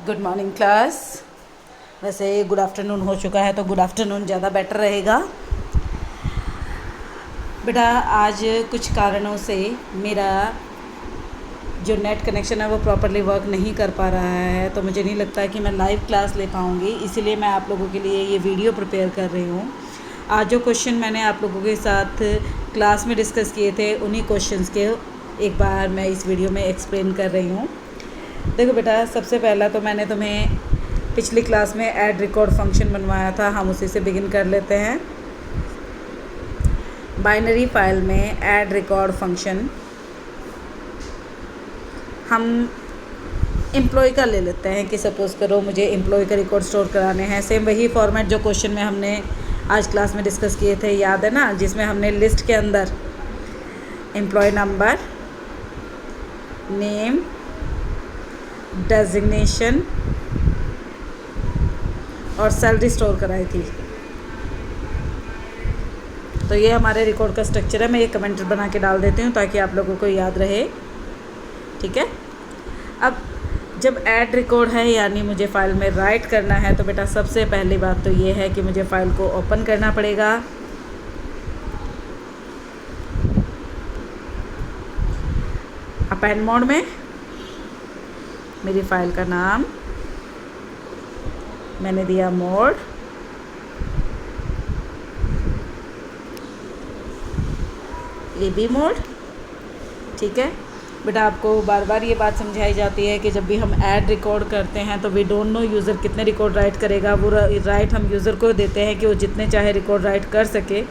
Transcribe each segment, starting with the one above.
Good morning class. वैसे good afternoon हो चुका है तो गुड आफ्टरनून ज़्यादा बेटर रहेगा। बेटा आज कुछ कारणों से मेरा जो नेट कनेक्शन है वो प्रॉपरली वर्क नहीं कर पा रहा है, तो मुझे नहीं लगता है कि मैं लाइव क्लास ले पाऊँगी, इसीलिए मैं आप लोगों के लिए ये वीडियो प्रिपेयर कर रही हूँ। आज जो क्वेश्चन मैंने आप लोगों के साथ क्लास में डिस्कस किए थे उन्हीं क्वेश्चंस के एक बार मैं इस वीडियो में एक्सप्लेन कर रही हूँ। देखो बेटा, सबसे पहला तो मैंने तुम्हें पिछली क्लास में ऐड रिकॉर्ड फंक्शन बनवाया था, हम उसी से बिगिन कर लेते हैं। बाइनरी फाइल में ऐड रिकॉर्ड फंक्शन हम एम्प्लॉय का ले लेते हैं कि सपोज़ करो मुझे एम्प्लॉय का रिकॉर्ड स्टोर कराने हैं। सेम वही फॉर्मेट जो क्वेश्चन में हमने आज क्लास में डिस्कस किए थे, याद है ना, जिसमें हमने लिस्ट के अंदर एम्प्लॉय नंबर, नेम, डेजिग्नेशन और सैलरी स्टोर कराई थी। तो ये हमारे रिकॉर्ड का स्ट्रक्चर है। मैं ये कमेंट बना के डाल देती हूँ ताकि आप लोगों को याद रहे, ठीक है। अब जब ऐड रिकॉर्ड है यानी मुझे फ़ाइल में राइट करना है, तो बेटा सबसे पहली बात तो ये है कि मुझे फ़ाइल को ओपन करना पड़ेगा। अपेंड मोड में मेरी फ़ाइल का नाम मैंने दिया मोड, AB मोड, ठीक है। बेटा आपको बार बार ये बात समझाई जाती है कि जब भी हम ऐड रिकॉर्ड करते हैं तो वी डोंट नो यूज़र कितने रिकॉर्ड राइट करेगा। वो राइट हम यूज़र को देते हैं कि वो जितने चाहे रिकॉर्ड राइट कर सके।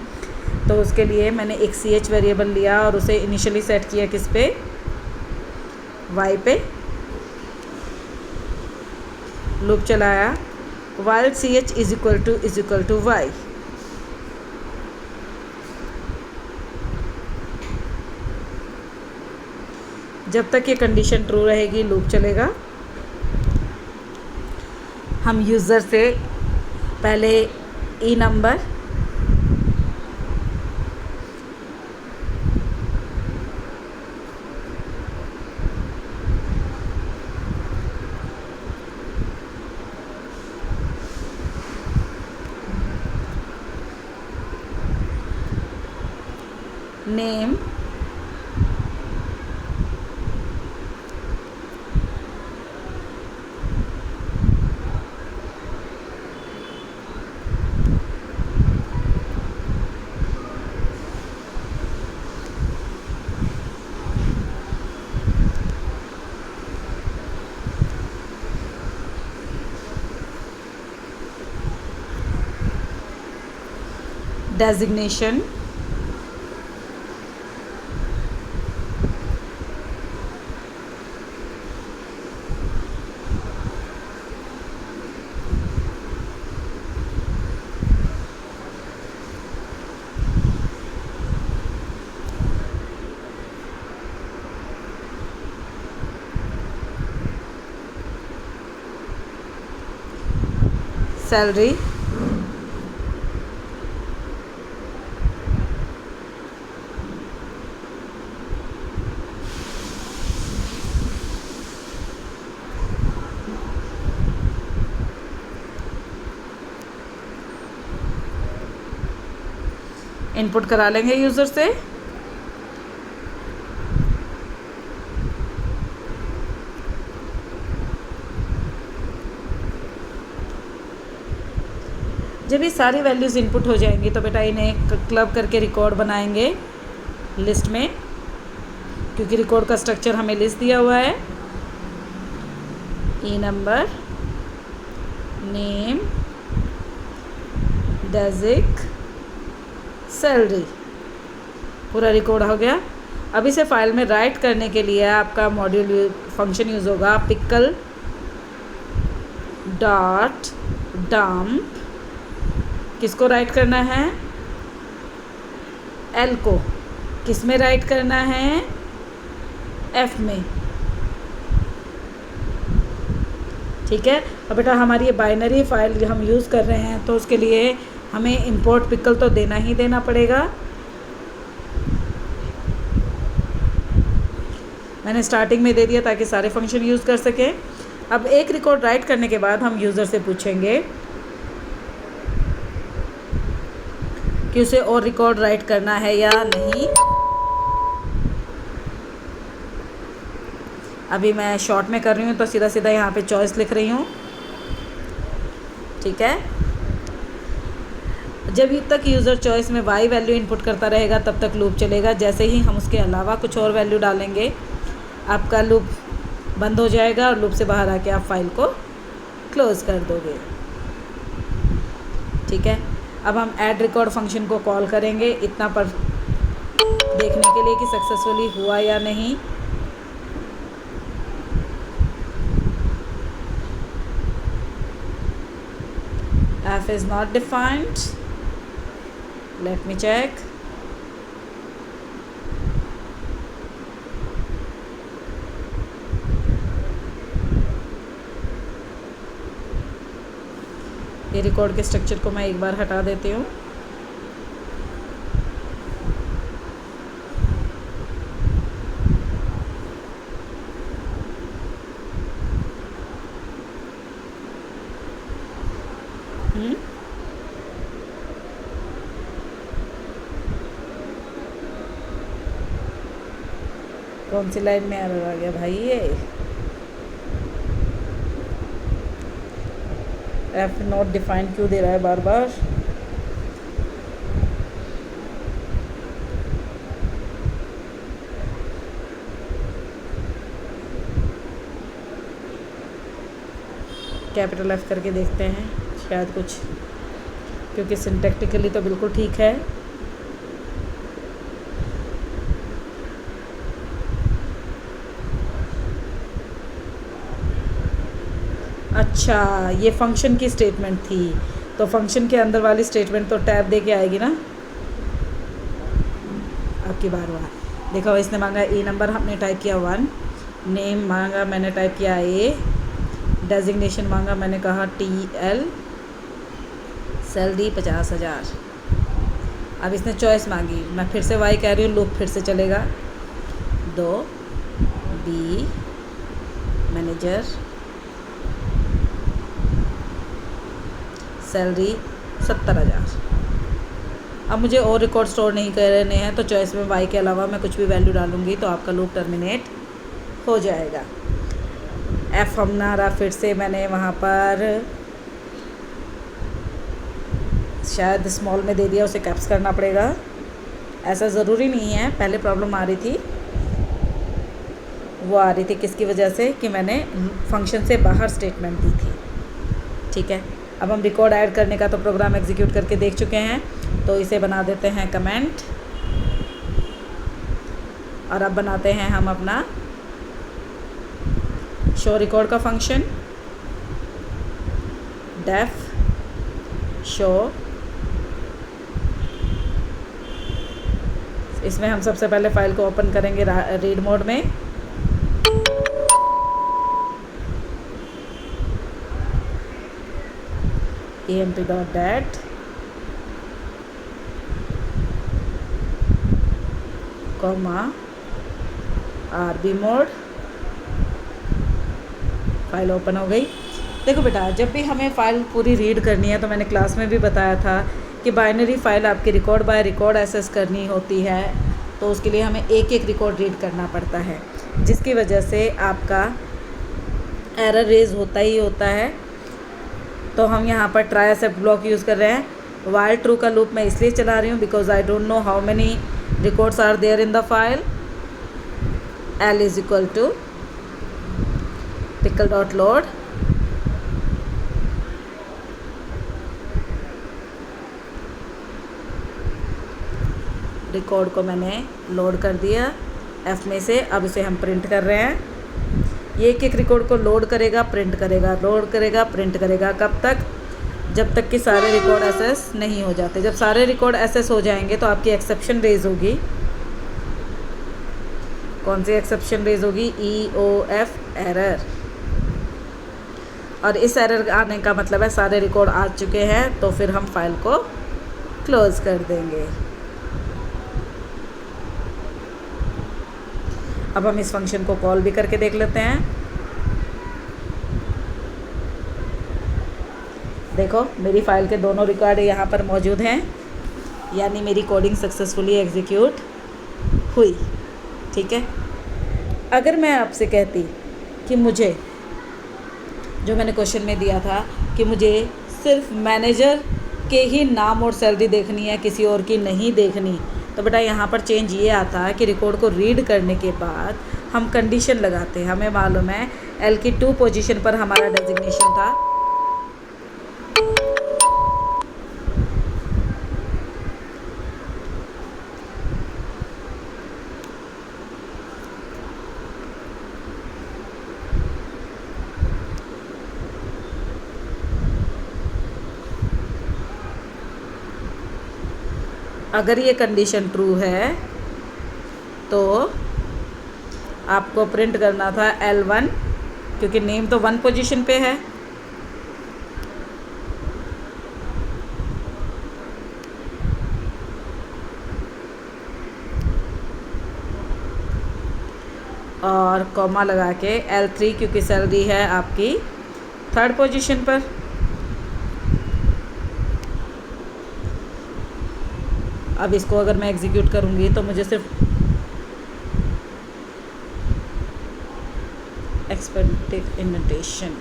तो उसके लिए मैंने एक CH वेरिएबल लिया और उसे इनिशियली सेट किया किस पे, Y पे। लूप चलाया while CH is equal to Y। जब तक ये कंडीशन ट्रू रहेगी लूप चलेगा। हम यूज़र से पहले e number, name, designation, salary, input करा लेंगे यूज़र से। जब ये सारी वैल्यूज़ इनपुट हो जाएंगी तो बेटा इन्हें क्लब करके रिकॉर्ड बनाएंगे लिस्ट में, क्योंकि रिकॉर्ड का स्ट्रक्चर हमें लिस्ट दिया हुआ है। ई नंबर, नेम, डेजिक, सैलरी, पूरा रिकॉर्ड हो गया। अब इसे फाइल में राइट करने के लिए आपका मॉड्यूल फंक्शन यूज़ होगा पिकल डॉट डम्प। किसको राइट करना है, L को। किस में राइट करना है, F में, ठीक है। अब बेटा हमारी ये बाइनरी फाइल हम यूज़ कर रहे हैं तो उसके लिए हमें इंपोर्ट पिकल तो देना ही देना पड़ेगा। मैंने स्टार्टिंग में दे दिया ताकि सारे फंक्शन यूज़ कर सकें। अब एक रिकॉर्ड राइट करने के बाद हम यूज़र से पूछेंगे कि उसे और रिकॉर्ड राइट करना है या नहीं। अभी मैं शॉर्ट में कर रही हूँ तो सीधा सीधा यहाँ पे चॉइस लिख रही हूँ, ठीक है। जब तक यूज़र चॉइस में y वैल्यू इनपुट करता रहेगा तब तक लूप चलेगा। जैसे ही हम उसके अलावा कुछ और वैल्यू डालेंगे आपका लूप बंद हो जाएगा और लूप से बाहर आके आप फाइल को क्लोज़ कर दोगे, ठीक है। अब हम ऐड रिकॉर्ड फंक्शन को कॉल करेंगे इतना पर देखने के लिए कि सक्सेसफुली हुआ या नहीं। f is not defined, let me check। ये रिकॉर्ड के स्ट्रक्चर को मैं एक बार हटा देती हूँ। कौन सी लाइन में एरर आ गया भाई? ये एफ नॉट डिफाइंड क्यों दे रहा है बार बार? कैपिटल एफ करके देखते हैं, शायद कुछ, क्योंकि सिंटैक्टिकली तो बिल्कुल ठीक है। अच्छा, ये फंक्शन की स्टेटमेंट थी, तो फंक्शन के अंदर वाली स्टेटमेंट तो टैब दे के आएगी ना। अब की बार हुआ, देखो इसने मांगा ए नंबर, हमने टाइप किया 1, नेम मांगा, मैंने टाइप किया ए, डेजिग्नेशन मांगा, मैंने कहा TL, सैलरी 50,000। अब इसने चॉइस मांगी, मैं फिर से वाई कह रही हूँ, लूप फिर से चलेगा। 2 B मैनेजर, सैलरी 70,000। अब मुझे और रिकॉर्ड स्टोर नहीं करने हैं तो चॉइस में वाई के अलावा मैं कुछ भी वैल्यू डालूँगी तो आपका लूप टर्मिनेट हो जाएगा। एफ हमारा फिर से मैंने वहाँ पर शायद स्मॉल में दे दिया, उसे कैप्स करना पड़ेगा। ऐसा ज़रूरी नहीं है, पहले प्रॉब्लम आ रही थी, वो आ रही थी किसकी वजह से कि मैंने फंक्शन से बाहर स्टेटमेंट दी थी, ठीक है। अब हम रिकॉर्ड ऐड करने का तो प्रोग्राम एग्जीक्यूट करके देख चुके हैं, तो इसे बना देते हैं कमेंट। और अब बनाते हैं हम अपना शो रिकॉर्ड का फंक्शन, डेफ शो। इसमें हम सबसे पहले फाइल को ओपन करेंगे रीड मोड में। emp.dat comma RB mode, file open हो गई। देखो बेटा, जब भी हमें फ़ाइल पूरी रीड करनी है तो मैंने क्लास में भी बताया था कि बाइनरी फ़ाइल आपकी रिकॉर्ड बाय रिकॉर्ड एक्सेस करनी होती है, तो उसके लिए हमें एक एक रिकॉर्ड रीड करना पड़ता है, जिसकी वजह से आपका एरर रेज होता ही होता है। तो हम यहाँ पर ट्राई एक्सेप्ट ब्लॉक यूज़ कर रहे हैं। वाइल ट्रू का लूप मैं इसलिए चला रही हूँ because I don't know how many records are there in the file. L is equal to pickle.load, record को मैंने लोड कर दिया F में से। अब इसे हम प्रिंट कर रहे हैं। ये एक एक रिकॉर्ड को लोड करेगा, प्रिंट करेगा, लोड करेगा, प्रिंट करेगा। कब तक? जब तक कि सारे रिकॉर्ड एसेस नहीं हो जाते। जब सारे रिकॉर्ड एसेस हो जाएंगे तो आपकी एक्सेप्शन रेज होगी। कौन सी एक्सेप्शन रेज होगी? EOF error. और इस एरर आने का मतलब है सारे रिकॉर्ड आ चुके हैं, तो फिर हम फाइल को क्लोज कर देंगे। अब हम इस फंक्शन को कॉल भी करके देख लेते हैं। देखो मेरी फ़ाइल के दोनों रिकॉर्ड यहाँ पर मौजूद हैं, यानी मेरी कोडिंग सक्सेसफुली एग्जीक्यूट हुई। ठीक है, अगर मैं आपसे कहती कि मुझे, जो मैंने क्वेश्चन में दिया था कि मुझे सिर्फ मैनेजर के ही नाम और सैलरी देखनी है, किसी और की नहीं देखनी, तो बेटा यहाँ पर चेंज ये आता है कि रिकॉर्ड को रीड करने के बाद हम कंडीशन लगाते हैं। हमें मालूम है एल की 2 पोजीशन पर हमारा डेजिग्नेशन था, अगर ये कंडीशन ट्रू है तो आपको प्रिंट करना था L1, क्योंकि नेम तो 1 पोजीशन पे है। और कॉमा लगा के L3, क्योंकि सैलरी है आपकी 3rd पोजीशन पर। अब इसको अगर मैं एग्जीक्यूट करूँगी तो मुझे सिर्फ एक्सपेक्टेड इंडेंटेशन,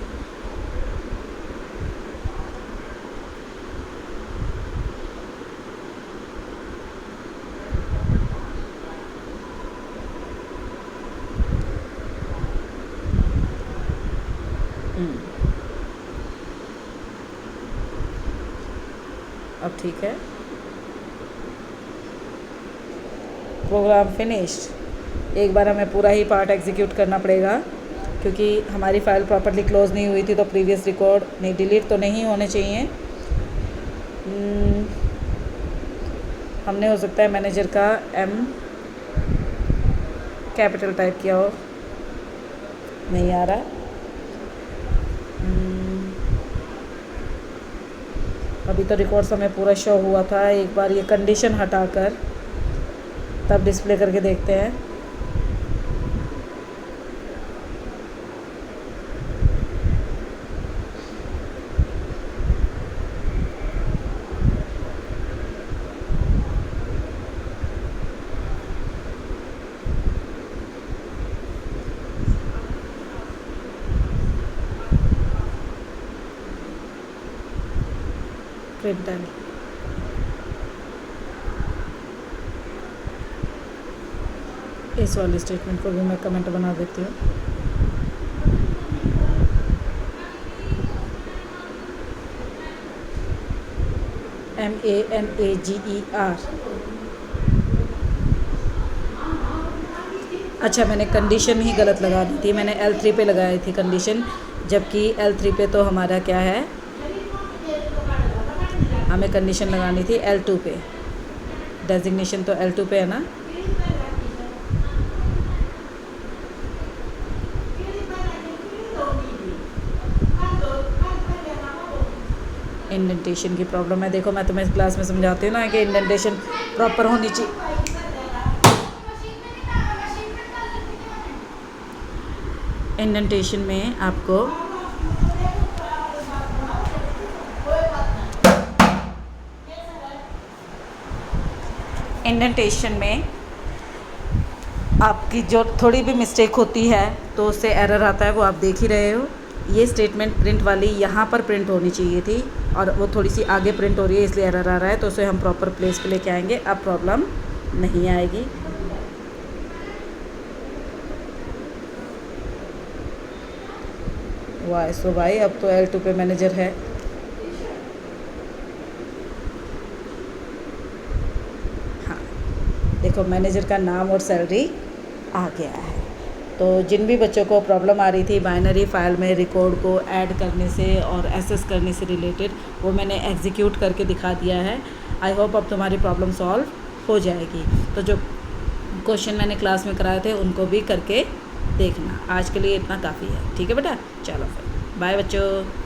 अब ठीक है, प्रोग्राम फिनिश्ड। एक बार हमें पूरा ही पार्ट एग्जीक्यूट करना पड़ेगा, क्योंकि हमारी फ़ाइल प्रॉपर्ली क्लोज नहीं हुई थी, तो प्रीवियस रिकॉर्ड नहीं, डिलीट तो नहीं होने चाहिए। हमने हो सकता है मैनेजर का M कैपिटल टाइप किया हो, नहीं आ रहा। अभी तो रिकॉर्ड्स हमें पूरा शो हुआ था। एक बार ये कंडीशन हटाकर तब डिस्प्ले करके देखते हैं। प्रिंटर इस वाली स्टेटमेंट को भी मैं कमेंट बना देती हूँ। MANAGER। अच्छा, मैंने कंडीशन ही गलत लगा दी थी, मैंने L3 पे लगाई थी कंडीशन, जबकि L3 पे तो हमारा क्या है, हमें कंडीशन लगानी थी L2 पे। डेजिग्नेशन तो L2 पे है ना। इंडेंटेशन की प्रॉब्लम है। देखो मैं तुम्हें क्लास में समझाती हूँ ना कि इंडेंटेशन प्रॉपर होनी चाहिए। इंडेंटेशन में आपको आपकी जो थोड़ी भी मिस्टेक होती है तो उससे एरर आता है, वो आप देख ही रहे हो। ये स्टेटमेंट प्रिंट वाली यहाँ पर प्रिंट होनी चाहिए थी और वो थोड़ी सी आगे प्रिंट हो रही है, इसलिए एरर आ रहा है। तो उसे हम प्रॉपर प्लेस पे लेके आएंगे, अब प्रॉब्लम नहीं आएगी। वाह सो भाई, अब तो L2 पे मैनेजर है। हाँ देखो, मैनेजर का नाम और सैलरी आ गया है। तो जिन भी बच्चों को प्रॉब्लम आ रही थी बाइनरी फाइल में रिकॉर्ड को ऐड करने से और एक्सेस करने से रिलेटेड, वो मैंने एग्जीक्यूट करके दिखा दिया है। आई होप अब तुम्हारी प्रॉब्लम सॉल्व हो जाएगी। तो जो क्वेश्चन मैंने क्लास में कराए थे उनको भी करके देखना। आज के लिए इतना काफ़ी है, ठीक है बेटा, चलो फिर बाय बच्चों।